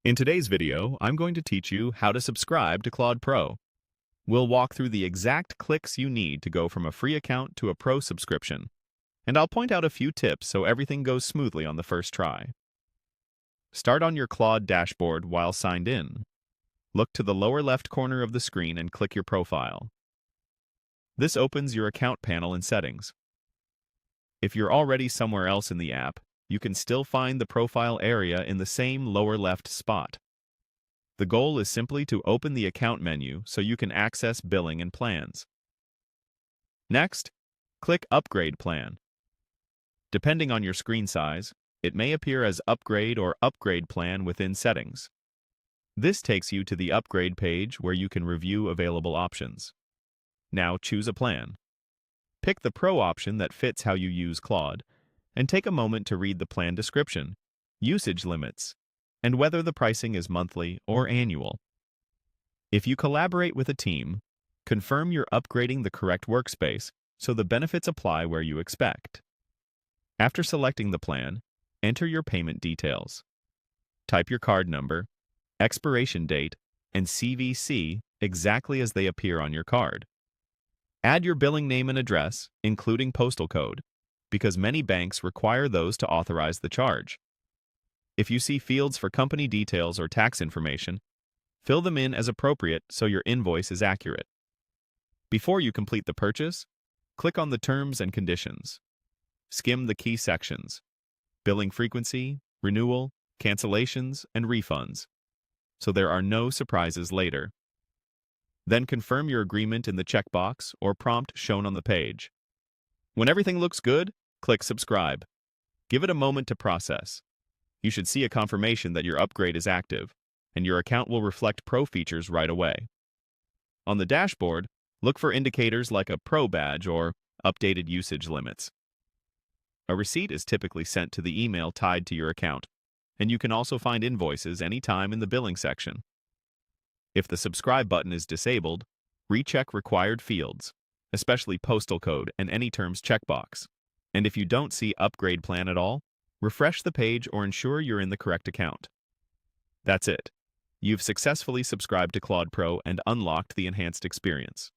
In today's video, I'm going to teach you how to subscribe to Claude Pro. We'll walk through the exact clicks you need to go from a free account to a Pro subscription, and I'll point out a few tips so everything goes smoothly on the first try. Start on your Claude dashboard while signed in. Look to the lower left corner of the screen and click your profile. This opens your account panel in Settings. If you're already somewhere else in the app, you can still find the profile area in the same lower left spot. The goal is simply to open the account menu so you can access billing and plans. Next, click Upgrade Plan. Depending on your screen size, it may appear as Upgrade or Upgrade Plan within Settings. This takes you to the Upgrade page where you can review available options. Now choose a plan. Pick the Pro option that fits how you use Claude, and take a moment to read the plan description, usage limits, and whether the pricing is monthly or annual. If you collaborate with a team, confirm you're upgrading the correct workspace so the benefits apply where you expect. After selecting the plan, enter your payment details. Type your card number, expiration date, and CVC exactly as they appear on your card. Add your billing name and address, including postal code, because many banks require those to authorize the charge. If you see fields for company details or tax information, fill them in as appropriate so your invoice is accurate. Before you complete the purchase, click on the Terms and Conditions. Skim the key sections: billing frequency, renewal, cancellations, and refunds, so there are no surprises later. Then confirm your agreement in the checkbox or prompt shown on the page. When everything looks good, click Subscribe. Give it a moment to process. You should see a confirmation that your upgrade is active, and your account will reflect Pro features right away. On the dashboard, look for indicators like a Pro badge or updated usage limits. A receipt is typically sent to the email tied to your account, and you can also find invoices anytime in the billing section. If the Subscribe button is disabled, recheck required fields, especially postal code and any terms checkbox. And if you don't see Upgrade Plan at all, refresh the page or ensure you're in the correct account. That's it. You've successfully subscribed to Claude Pro and unlocked the enhanced experience.